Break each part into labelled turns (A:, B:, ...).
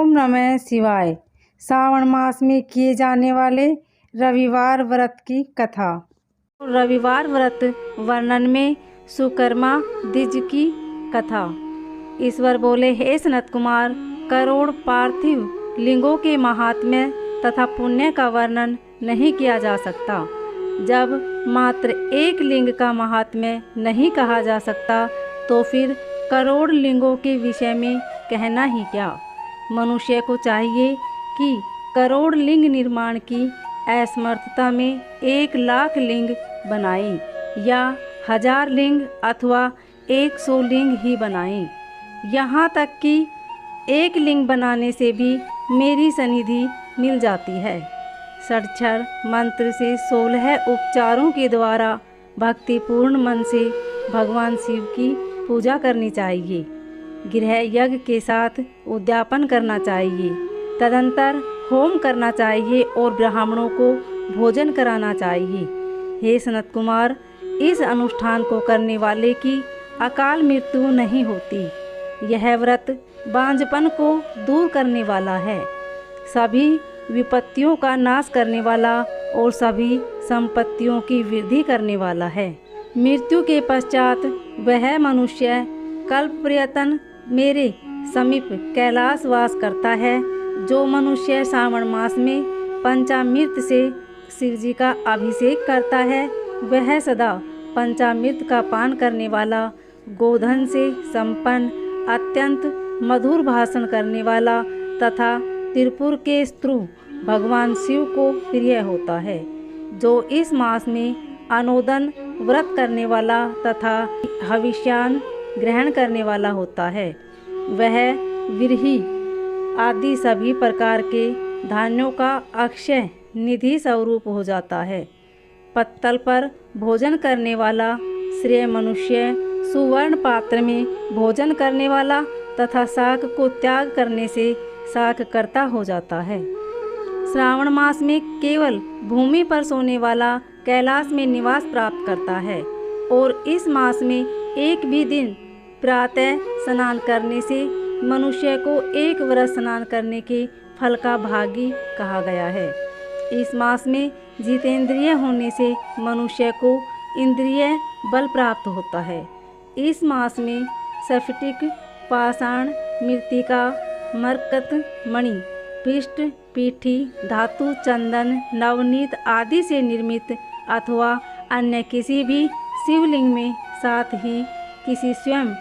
A: ओम नमः शिवाय। श्रावण मास में किए जाने वाले रविवार व्रत की कथा। रविवार व्रत वर्णन में सुकर्मा द्विज की कथा। ईश्वर बोले, हे सनत कुमार, करोड़ पार्थिव लिंगों के महात्म्य तथा पुण्य का वर्णन नहीं किया जा सकता। जब मात्र एक लिंग का महात्म्य नहीं कहा जा सकता तो फिर करोड़ लिंगों के विषय में कहना ही क्या। मनुष्य को चाहिए कि करोड़ लिंग निर्माण की असमर्थता में 1,00,000 लिंग बनाए या 1000 लिंग अथवा 100 लिंग ही बनाए। यहाँ तक कि एक लिंग बनाने से भी मेरी सनिधि मिल जाती है। षडक्षर मंत्र से 16 उपचारों के द्वारा भक्तिपूर्ण मन से भगवान शिव की पूजा करनी चाहिए। गृह यज्ञ के साथ उद्यापन करना चाहिए। तदंतर होम करना चाहिए और ब्राह्मणों को भोजन कराना चाहिए। हे सनत कुमार, इस अनुष्ठान को करने वाले की अकाल मृत्यु नहीं होती। यह व्रत बांझपन को दूर करने वाला है, सभी विपत्तियों का नाश करने वाला और सभी संपत्तियों की वृद्धि करने वाला है। मृत्यु के पश्चात वह मनुष्य कल्प पर्यंत मेरे समीप कैलाश वास करता है। जो मनुष्य श्रावण मास में पंचामृत से शिव जी का अभिषेक करता है, वह सदा पंचामृत का पान करने वाला, गोधन से संपन्न, अत्यंत मधुर भाषण करने वाला तथा त्रिपुर के स्त्रु भगवान शिव को प्रिय होता है। जो इस मास में अनुदन व्रत करने वाला तथा हविष्यान ग्रहण करने वाला होता है, वह विरही आदि सभी प्रकार के धान्यों का अक्षय निधि स्वरूप हो जाता है। पत्तल पर भोजन करने वाला श्रेय मनुष्य सुवर्ण पात्र में भोजन करने वाला तथा शाक को त्याग करने से शाक कर्ता हो जाता है। श्रावण मास में केवल भूमि पर सोने वाला कैलाश में निवास प्राप्त करता है और इस मास में एक भी दिन प्रातः स्नान करने से मनुष्य को 1 वर्ष स्नान करने के फल का भागी कहा गया है। इस मास में जितेंद्रिय होने से मनुष्य को इंद्रिय बल प्राप्त होता है। इस मास में स्फटिक, पाषाण, मृत्तिका, मरकत, मणि, पिष्ट, पीठी, धातु, चंदन, नवनीत आदि से निर्मित अथवा अन्य किसी भी शिवलिंग में, साथ ही किसी स्वयं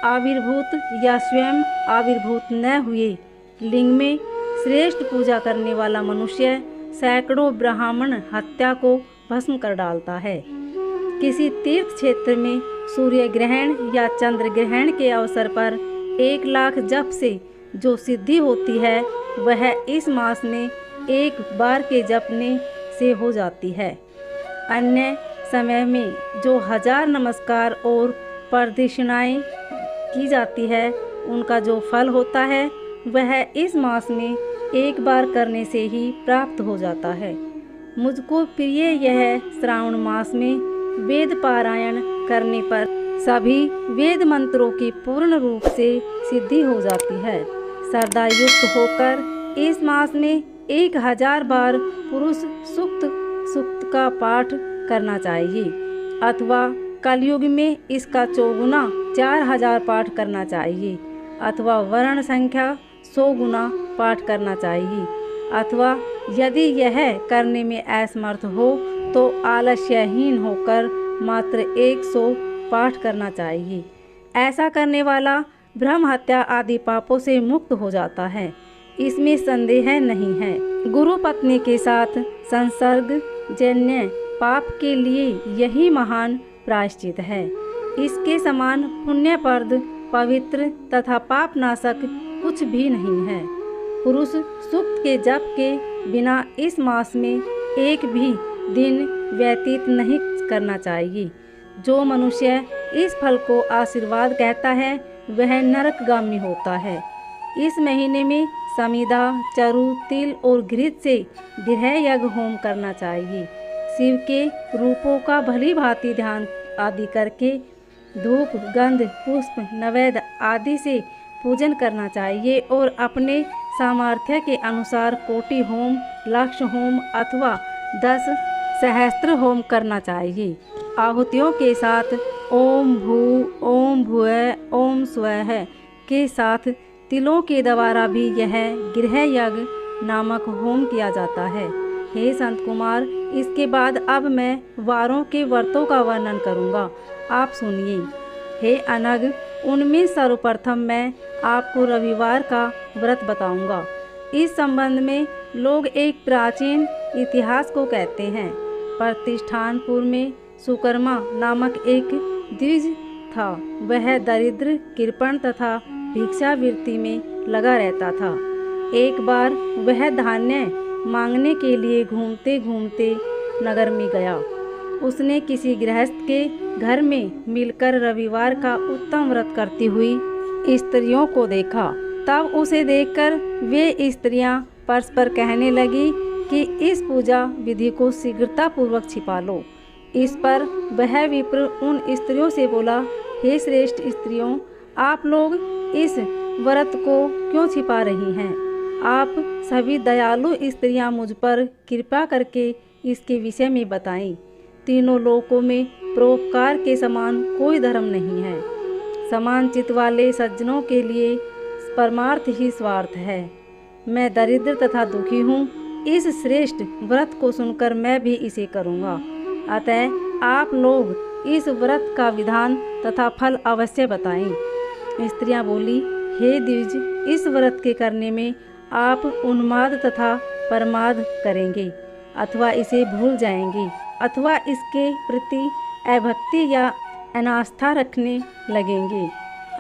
A: आविर्भूत या स्वयं आविर्भूत न हुए लिंग में श्रेष्ठ पूजा करने वाला मनुष्य सैकड़ों ब्राह्मण हत्या को भस्म कर डालता है। किसी तीर्थ क्षेत्र में सूर्य ग्रहण या चंद्र ग्रहण के अवसर पर 1,00,000 जप से जो सिद्धि होती है, वह इस मास में एक बार के जपने से हो जाती है। अन्य समय में जो 1000 नमस्कार और प्रदक्षिणाएं की जाती है, उनका जो फल होता है वह इस मास में एक बार करने से ही प्राप्त हो जाता है। मुझको प्रिय यह श्रावण मास में वेद पारायण करने पर सभी वेद मंत्रों की पूर्ण रूप से सिद्धि हो जाती है। श्रद्धा युक्त होकर इस मास में 1000 बार पुरुष सूक्त का पाठ करना चाहिए अथवा कलयुग में इसका चौगुना 4000 पाठ करना चाहिए अथवा वर्ण संख्या 100 गुना पाठ करना चाहिए अथवा यदि यह करने में असमर्थ हो तो आलस्यहीन होकर मात्र 100 पाठ करना चाहिए। ऐसा करने वाला ब्रह्म हत्या आदि पापों से मुक्त हो जाता है, इसमें संदेह नहीं है। गुरु पत्नी के साथ संसर्ग जन्य पाप के लिए यही महान प्रायश्चित है। इसके समान पुण्यप्रद, पवित्र तथा पापनाशक कुछ भी नहीं है। पुरुष सूक्त के जप के बिना इस मास में एक भी दिन व्यतीत नहीं करना चाहिए। जो मनुष्य इस फल को आशीर्वाद कहता है, वह नरकगामी होता है। इस महीने में समिधा, चरु, तिल और घृत से गृह यज्ञ होम करना चाहिए। शिव के रूपों का भली भांति ध्यान आदि करके धूप, गंध, पुष्प, नैवेद्य आदि से पूजन करना चाहिए और अपने सामर्थ्य के अनुसार कोटि होम, लक्ष होम अथवा 10 सहस्त्र होम करना चाहिए। आहुतियों के साथ ओम भू, ओम भुवः, ओम स्वः के साथ तिलों के द्वारा भी यह गृह यज्ञ नामक होम किया जाता है। हे संत कुमार, इसके बाद अब मैं वारों के व्रतों का वर्णन करूँगा, आप सुनिए। हे अनग, उनमें सर्वप्रथम मैं आपको रविवार का व्रत बताऊंगा। इस संबंध में लोग एक प्राचीन इतिहास को कहते हैं। प्रतिष्ठानपुर में सुकर्मा नामक एक द्विज था। वह दरिद्र, कृपण तथा भिक्षावृत्ति में लगा रहता था। एक बार वह धान्य मांगने के लिए घूमते घूमते नगर में गया। उसने किसी गृहस्थ के घर में मिलकर रविवार का उत्तम व्रत करती हुई स्त्रियों को देखा। तब उसे देखकर वे स्त्रियां परस्पर कहने लगी कि इस पूजा विधि को शीघ्रतापूर्वक छिपा लो। इस पर वह विप्र उन स्त्रियों से बोला, हे श्रेष्ठ स्त्रियों, आप लोग इस व्रत को क्यों छिपा रही हैं? आप सभी दयालु स्त्रियां मुझ पर कृपा करके इसके विषय में बताएं। तीनों लोकों में परोपकार के समान कोई धर्म नहीं है। समान चित्त वाले सज्जनों के लिए परमार्थ ही स्वार्थ है। मैं दरिद्र तथा दुखी हूँ। इस श्रेष्ठ व्रत को सुनकर मैं भी इसे करूँगा। अतः आप लोग इस व्रत का विधान तथा फल अवश्य बताएं। स्त्रियां बोली, हे द्विज, इस व्रत के करने में आप उन्माद तथा प्रमाद करेंगे अथवा इसे भूल जाएंगे अथवा इसके प्रति अभक्ति या अनास्था रखने लगेंगे।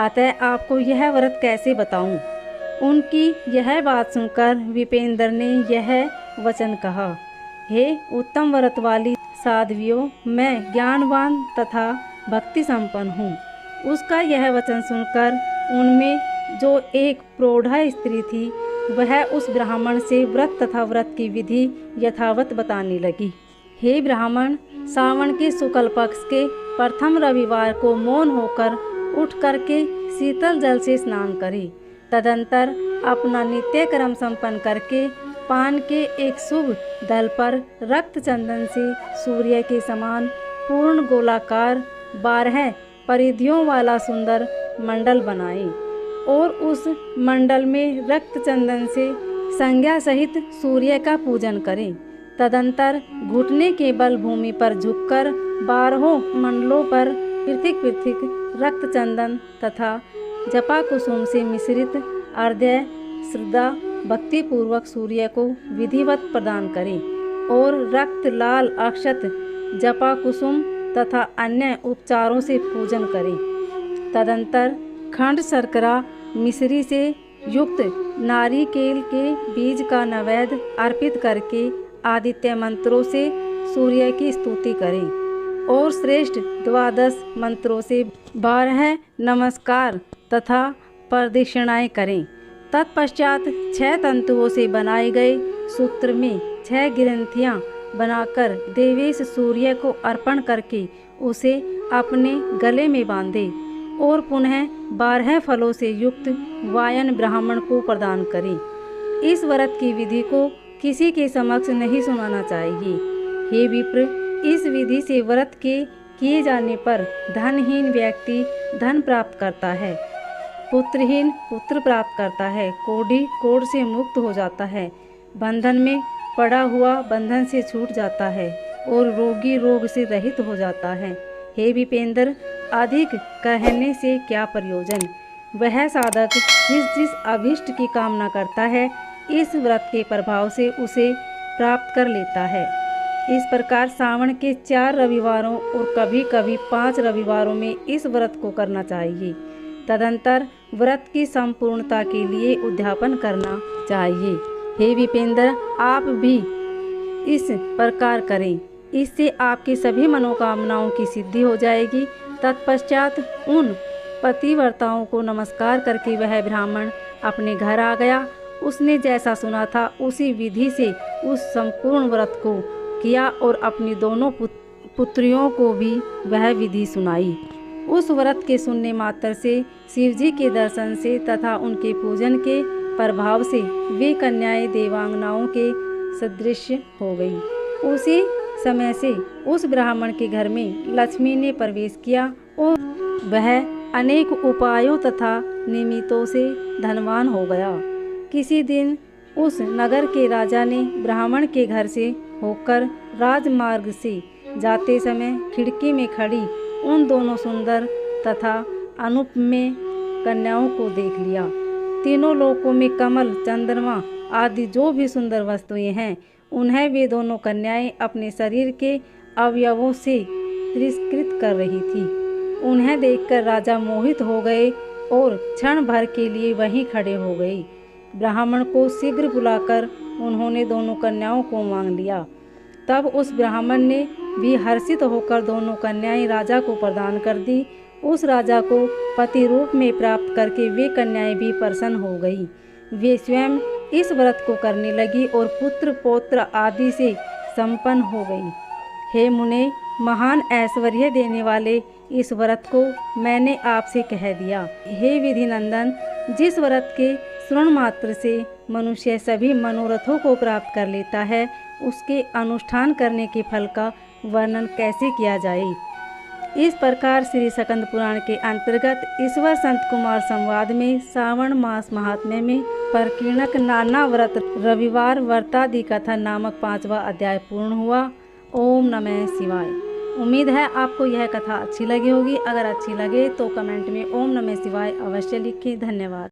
A: अतः आपको यह व्रत कैसे बताऊं? उनकी यह बात सुनकर विपेंद्र ने यह वचन कहा, हे उत्तम व्रत वाली साध्वियों, मैं ज्ञानवान तथा भक्ति संपन्न हूँ। उसका यह वचन सुनकर उनमें जो एक प्रौढ़ा स्त्री थी वह उस ब्राह्मण से व्रत तथा व्रत की विधि यथावत बताने लगी। हे ब्राह्मण, सावन के शुक्ल पक्ष के प्रथम रविवार को मौन होकर उठ करके शीतल जल से स्नान करें। तदंतर अपना नित्य कर्म संपन्न करके पान के एक शुभ दल पर रक्त चंदन से सूर्य के समान पूर्ण गोलाकार 12 परिधियों वाला सुंदर मंडल बनाएं और उस मंडल में रक्त चंदन से संज्ञा सहित सूर्य का पूजन करें। तदंतर घुटने के बल भूमि पर झुककर 12 मंडलों पर पृथक पृथक रक्त चंदन तथा जपा कुसुम से मिश्रित अर्घ्य श्रद्धा भक्ति पूर्वक सूर्य को विधिवत प्रदान करें और रक्त लाल अक्षत जपा कुसुम तथा अन्य उपचारों से पूजन करें। तदंतर खंड शर्करा मिश्री से युक्त नारिकेल के बीज का नैवेद्य अर्पित करके आदित्य मंत्रों से सूर्य की स्तुति करें और श्रेष्ठ 12 मंत्रों से 12 नमस्कार तथा प्रदक्षिणाएं करें। तत्पश्चात 6 तंतुओं से बनाए गए सूत्र में 6 ग्रंथियां बनाकर देवेश सूर्य को अर्पण करके उसे अपने गले में बांधे और पुनः 12 फलों से युक्त वायन ब्राह्मण को प्रदान करें। इस व्रत की विधि को किसी के समक्ष नहीं सुनाना चाहिए। हे विप्र, इस विधि से व्रत के किए जाने पर धनहीन व्यक्ति धन प्राप्त करता है, पुत्रहीन पुत्र प्राप्त करता है, कोढ़ी कोढ़ से मुक्त हो जाता है, बंधन में पड़ा हुआ बंधन से छूट जाता है और रोगी रोग से रहित हो जाता है। हे विपेंद्र, अधिक कहने से क्या प्रयोजन? वह साधक जिस अभीष्ट की कामना करता है इस व्रत के प्रभाव से उसे प्राप्त कर लेता है। इस प्रकार सावन के 4 रविवारों और कभी कभी 5 रविवारों में इस व्रत को करना चाहिए। तदंतर व्रत की संपूर्णता के लिए उद्यापन करना चाहिए। हे विपेंद्र, आप भी इस प्रकार करें, इससे आपकी सभी मनोकामनाओं की सिद्धि हो जाएगी। तत्पश्चात उन पतिव्रताओं को नमस्कार करके वह ब्राह्मण अपने घर आ गया। उसने जैसा सुना था उसी विधि से उस संपूर्ण व्रत को किया और अपनी दोनों पुत्रियों को भी वह विधि सुनाई। उस व्रत के सुनने मात्र से शिवजी के दर्शन से तथा उनके पूजन के प्रभाव से वे कन्याएं देवांगनाओं के सदृश हो गई। उसी समय से उस ब्राह्मण के घर में लक्ष्मी ने प्रवेश किया और वह अनेक उपायों तथा निमित्तों से धनवान हो गया। किसी दिन उस नगर के राजा ने ब्राह्मण के घर से होकर राजमार्ग से जाते समय खिड़की में खड़ी उन दोनों सुंदर तथा अनुपमेय कन्याओं को देख लिया। तीनों लोकों में कमल, चंद्रमा आदि जो भी सुंदर वस्तुएं हैं, उन्हें वे दोनों कन्याएं अपने शरीर के अवयवों से तिरस्कृत कर रही थी। उन्हें देखकर राजा मोहित हो गए और क्षण भर के लिए वहीं खड़े हो गए। ब्राह्मण को शीघ्र बुलाकर उन्होंने दोनों कन्याओं को मांग लिया। तब उस ब्राह्मण ने भी हर्षित होकर दोनों कन्याएं राजा को प्रदान कर दी। उस राजा को पति रूप में प्राप्त करके वे कन्याएं भी प्रसन्न हो गई। वे स्वयं इस व्रत को करने लगी और पुत्र पौत्र आदि से संपन्न हो गई। हे मुने, महान ऐश्वर्य देने वाले इस व्रत को मैंने आपसे कह दिया। हे विधि नंदन, जिस व्रत के श्रवण मात्र से मनुष्य सभी मनोरथों को प्राप्त कर लेता है, उसके अनुष्ठान करने के फल का वर्णन कैसे किया जाए। इस प्रकार श्री स्कंद पुराण के अंतर्गत ईश्वर संत कुमार संवाद में श्रावण मास महात्म्य में परकीर्णक नाना व्रत रविवार व्रतादि कथा नामक 5वां अध्याय पूर्ण हुआ। ओम नमः शिवाय। उम्मीद है आपको यह कथा अच्छी लगी होगी। अगर अच्छी लगे तो कमेंट में ओम नमः शिवाय अवश्य लिखें। धन्यवाद।